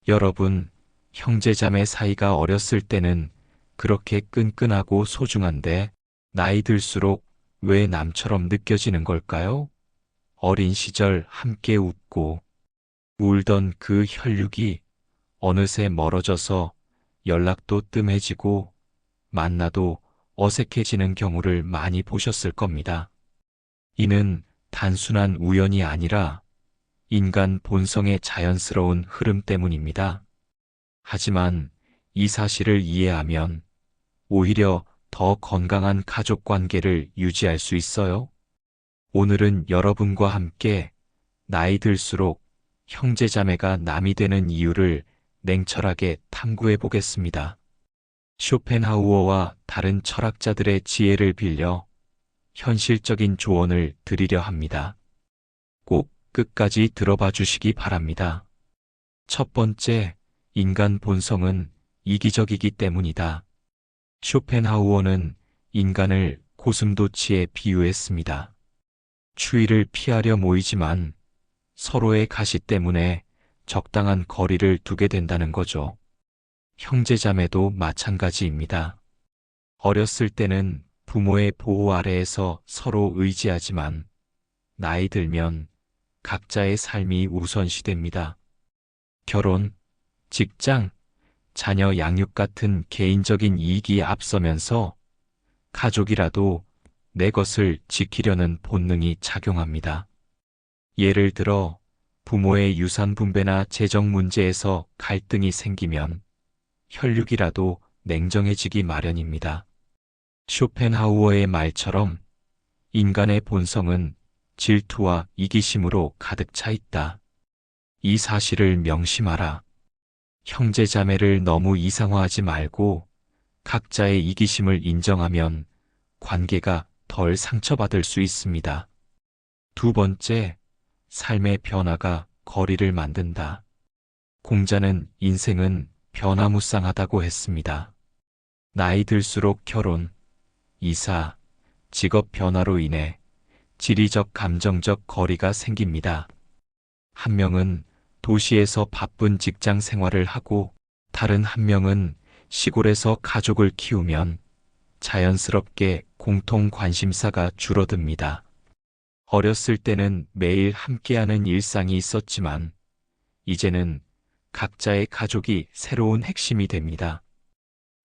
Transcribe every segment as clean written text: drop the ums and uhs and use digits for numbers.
여러분, 형제자매 사이가 어렸을 때는 그렇게 끈끈하고 소중한데 나이 들수록 왜 남처럼 느껴지는 걸까요? 어린 시절 함께 웃고 울던 그 혈육이 어느새 멀어져서 연락도 뜸해지고 만나도 어색해지는 경우를 많이 보셨을 겁니다. 이는 단순한 우연이 아니라 인간 본성의 자연스러운 흐름 때문입니다. 하지만 이 사실을 이해하면 오히려 더 건강한 가족 관계를 유지할 수 있어요. 오늘은 여러분과 함께 나이 들수록 형제자매가 남이 되는 이유를 냉철하게 탐구해 보겠습니다. 쇼펜하우어와 다른 철학자들의 지혜를 빌려 현실적인 조언을 드리려 합니다. 꼭 끝까지 들어봐 주시기 바랍니다. 첫 번째, 인간 본성은 이기적이기 때문이다. 쇼펜하우어는 인간을 고슴도치에 비유했습니다. 추위를 피하려 모이지만 서로의 가시 때문에 적당한 거리를 두게 된다는 거죠. 형제자매도 마찬가지입니다. 어렸을 때는 부모의 보호 아래에서 서로 의지하지만 나이 들면 각자의 삶이 우선시됩니다. 결혼, 직장, 자녀 양육 같은 개인적인 이익이 앞서면서 가족이라도 내 것을 지키려는 본능이 작용합니다. 예를 들어 부모의 유산 분배나 재정 문제에서 갈등이 생기면 혈육이라도 냉정해지기 마련입니다. 쇼펜하우어의 말처럼 인간의 본성은 질투와 이기심으로 가득 차 있다. 이 사실을 명심하라. 형제자매를 너무 이상화하지 말고 각자의 이기심을 인정하면 관계가 덜 상처받을 수 있습니다. 두 번째, 삶의 변화가 거리를 만든다. 공자는 인생은 변화무쌍하다고 했습니다. 나이 들수록 결혼, 이사, 직업 변화로 인해 지리적 감정적 거리가 생깁니다. 한 명은 도시에서 바쁜 직장 생활을 하고 다른 한 명은 시골에서 가족을 키우면 자연스럽게 공통 관심사가 줄어듭니다. 어렸을 때는 매일 함께하는 일상이 있었지만 이제는 각자의 가족이 새로운 핵심이 됩니다.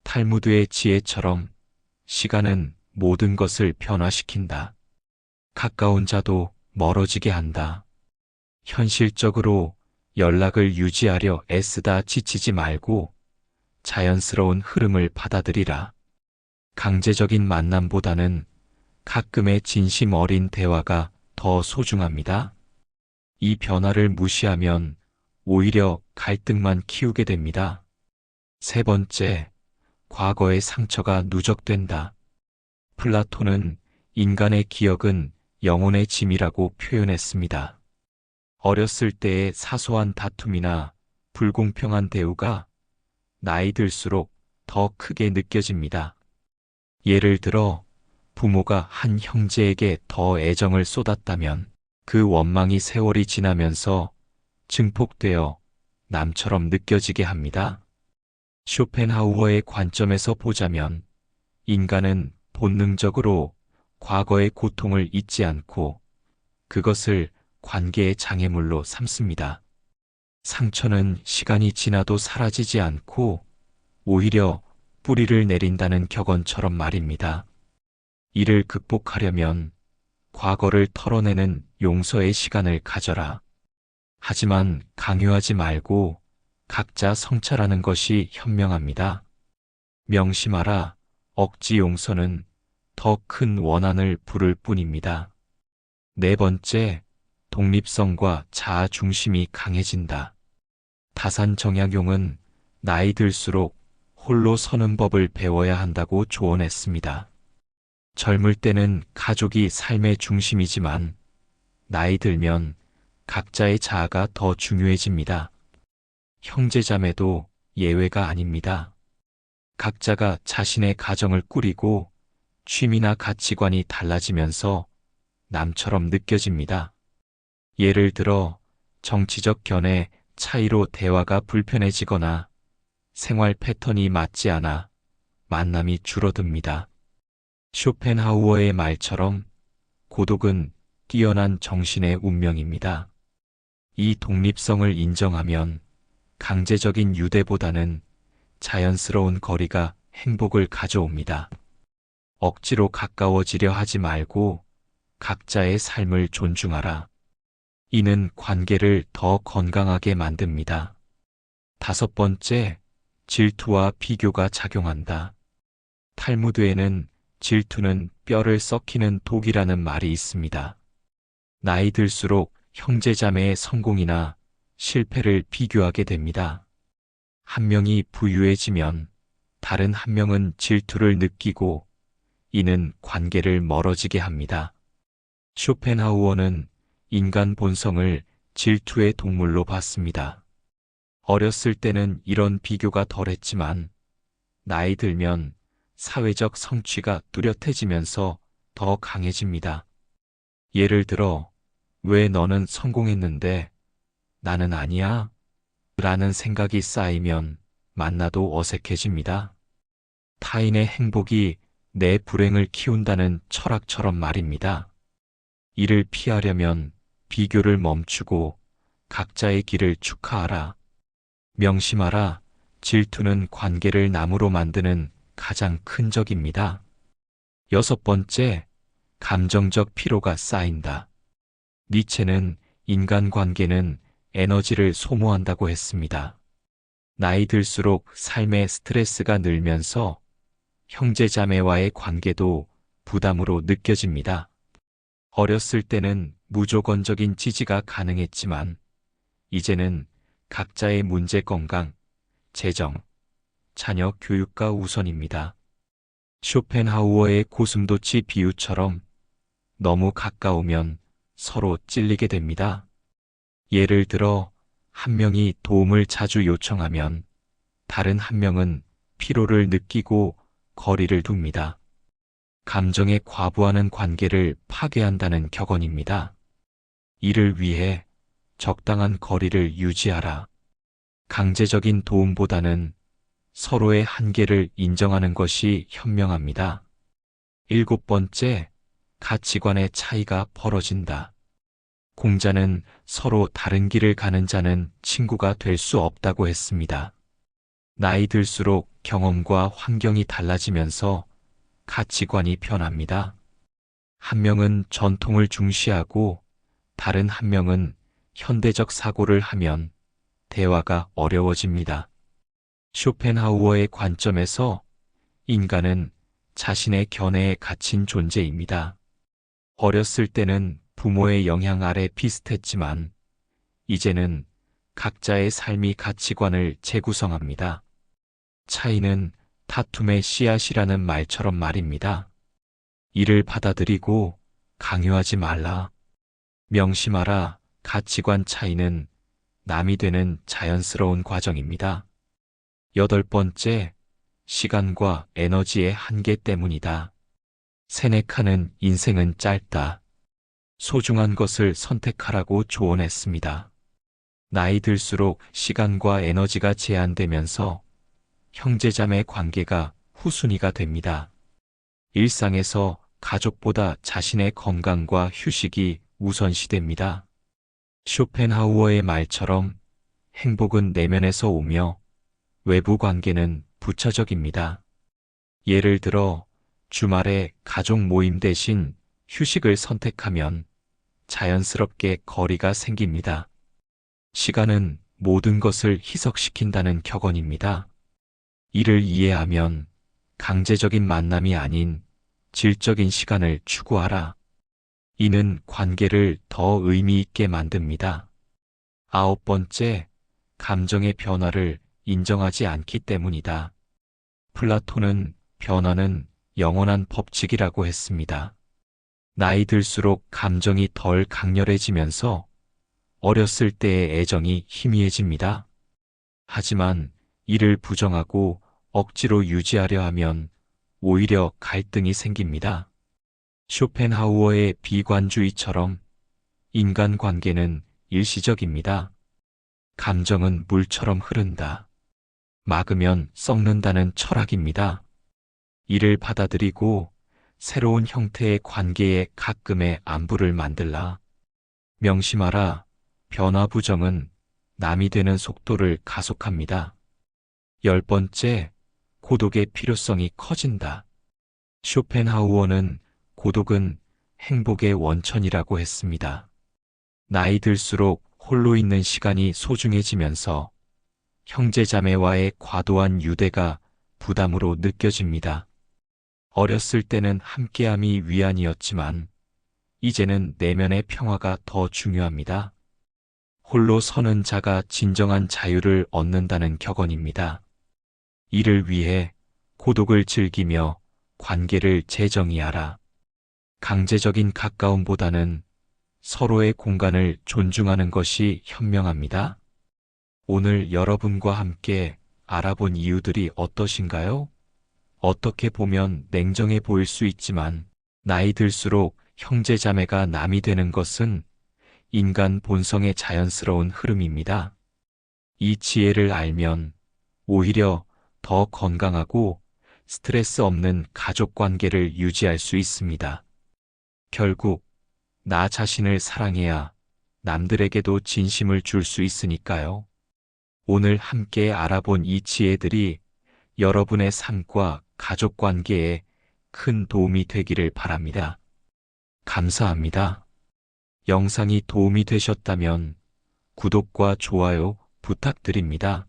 탈무드의 지혜처럼 시간은 모든 것을 변화시킨다. 가까운 자도 멀어지게 한다. 현실적으로 연락을 유지하려 애쓰다 지치지 말고 자연스러운 흐름을 받아들이라. 강제적인 만남보다는 가끔의 진심 어린 대화가 더 소중합니다. 이 변화를 무시하면 오히려 갈등만 키우게 됩니다. 세 번째, 과거의 상처가 누적된다. 플라톤은 인간의 기억은 영혼의 짐이라고 표현했습니다. 어렸을 때의 사소한 다툼이나 불공평한 대우가 나이 들수록 더 크게 느껴집니다. 예를 들어 부모가 한 형제에게 더 애정을 쏟았다면 그 원망이 세월이 지나면서 증폭되어 남처럼 느껴지게 합니다. 쇼펜하우어의 관점에서 보자면 인간은 본능적으로 과거의 고통을 잊지 않고 그것을 관계의 장애물로 삼습니다. 상처는 시간이 지나도 사라지지 않고 오히려 뿌리를 내린다는 격언처럼 말입니다. 이를 극복하려면 과거를 털어내는 용서의 시간을 가져라. 하지만 강요하지 말고 각자 성찰하는 것이 현명합니다. 명심하라. 억지 용서는 더 큰 원한을 부를 뿐입니다. 네 번째, 독립성과 자아 중심이 강해진다. 다산 정약용은 나이 들수록 홀로 서는 법을 배워야 한다고 조언했습니다. 젊을 때는 가족이 삶의 중심이지만 나이 들면 각자의 자아가 더 중요해집니다. 형제자매도 예외가 아닙니다. 각자가 자신의 가정을 꾸리고 취미나 가치관이 달라지면서 남처럼 느껴집니다. 예를 들어 정치적 견해, 차이로 대화가 불편해지거나 생활 패턴이 맞지 않아 만남이 줄어듭니다. 쇼펜하우어의 말처럼 고독은 뛰어난 정신의 운명입니다. 이 독립성을 인정하면 강제적인 유대보다는 자연스러운 거리가 행복을 가져옵니다. 억지로 가까워지려 하지 말고 각자의 삶을 존중하라. 이는 관계를 더 건강하게 만듭니다. 5번째, 질투와 비교가 작용한다. 탈무드에는 질투는 뼈를 썩히는 독이라는 말이 있습니다. 나이 들수록 형제자매의 성공이나 실패를 비교하게 됩니다. 한 명이 부유해지면 다른 한 명은 질투를 느끼고 이는 관계를 멀어지게 합니다. 쇼펜하우어는 인간 본성을 질투의 동물로 봤습니다. 어렸을 때는 이런 비교가 덜했지만 나이 들면 사회적 성취가 뚜렷해지면서 더 강해집니다. 예를 들어, 왜 너는 성공했는데 나는 아니야? 라는 생각이 쌓이면 만나도 어색해집니다. 타인의 행복이 내 불행을 키운다는 철학처럼 말입니다. 이를 피하려면 비교를 멈추고 각자의 길을 축하하라. 명심하라. 질투는 관계를 나무로 만드는 가장 큰 적입니다. 6번째, 감정적 피로가 쌓인다. 니체는 인간관계는 에너지를 소모한다고 했습니다. 나이 들수록 삶의 스트레스가 늘면서 형제자매와의 관계도 부담으로 느껴집니다. 어렸을 때는 무조건적인 지지가 가능했지만 이제는 각자의 문제 건강, 재정, 자녀 교육가 우선입니다. 쇼펜하우어의 고슴도치 비유처럼 너무 가까우면 서로 찔리게 됩니다. 예를 들어 한 명이 도움을 자주 요청하면 다른 한 명은 피로를 느끼고 거리를 둡니다. 감정에 과부하는 관계를 파괴한다는 격언입니다. 이를 위해 적당한 거리를 유지하라. 강제적인 도움보다는 서로의 한계를 인정하는 것이 현명합니다. 7번째, 가치관의 차이가 벌어진다. 공자는 서로 다른 길을 가는 자는 친구가 될 수 없다고 했습니다. 나이 들수록 경험과 환경이 달라지면서 가치관이 변합니다. 한 명은 전통을 중시하고 다른 한 명은 현대적 사고를 하면 대화가 어려워집니다. 쇼펜하우어의 관점에서 인간은 자신의 견해에 갇힌 존재입니다. 어렸을 때는 부모의 영향 아래 비슷했지만 이제는 각자의 삶이 가치관을 재구성합니다. 차이는 다툼의 씨앗이라는 말처럼 말입니다. 이를 받아들이고 강요하지 말라. 명심하라. 가치관 차이는 남이 되는 자연스러운 과정입니다. 8번째, 시간과 에너지의 한계 때문이다. 세네카는 인생은 짧다. 소중한 것을 선택하라고 조언했습니다. 나이 들수록 시간과 에너지가 제한되면서 형제자매 관계가 후순위가 됩니다. 일상에서 가족보다 자신의 건강과 휴식이 우선시됩니다. 쇼펜하우어의 말처럼 행복은 내면에서 오며 외부 관계는 부차적입니다. 예를 들어 주말에 가족 모임 대신 휴식을 선택하면 자연스럽게 거리가 생깁니다. 시간은 모든 것을 희석시킨다는 격언입니다. 이를 이해하면 강제적인 만남이 아닌 질적인 시간을 추구하라. 이는 관계를 더 의미 있게 만듭니다. 9번째, 감정의 변화를 인정하지 않기 때문이다. 플라톤은 변화는 영원한 법칙이라고 했습니다. 나이 들수록 감정이 덜 강렬해지면서 어렸을 때의 애정이 희미해집니다. 하지만 이를 부정하고 억지로 유지하려 하면 오히려 갈등이 생깁니다. 쇼펜하우어의 비관주의처럼 인간관계는 일시적입니다. 감정은 물처럼 흐른다. 막으면 썩는다는 철학입니다. 이를 받아들이고 새로운 형태의 관계에 가끔의 안부를 만들라. 명심하라. 변화 부정은 남이 되는 속도를 가속합니다. 10번째, 고독의 필요성이 커진다. 쇼펜하우어는 고독은 행복의 원천이라고 했습니다. 나이 들수록 홀로 있는 시간이 소중해지면서 형제자매와의 과도한 유대가 부담으로 느껴집니다. 어렸을 때는 함께함이 위안이었지만 이제는 내면의 평화가 더 중요합니다. 홀로 서는 자가 진정한 자유를 얻는다는 격언입니다. 이를 위해 고독을 즐기며 관계를 재정의하라. 강제적인 가까움보다는 서로의 공간을 존중하는 것이 현명합니다. 오늘 여러분과 함께 알아본 이유들이 어떠신가요? 어떻게 보면 냉정해 보일 수 있지만 나이 들수록 형제자매가 남이 되는 것은 인간 본성의 자연스러운 흐름입니다. 이 지혜를 알면 오히려 더 건강하고 스트레스 없는 가족 관계를 유지할 수 있습니다. 결국 나 자신을 사랑해야 남들에게도 진심을 줄 수 있으니까요. 오늘 함께 알아본 이 지혜들이 여러분의 삶과 가족 관계에 큰 도움이 되기를 바랍니다. 감사합니다. 영상이 도움이 되셨다면 구독과 좋아요 부탁드립니다.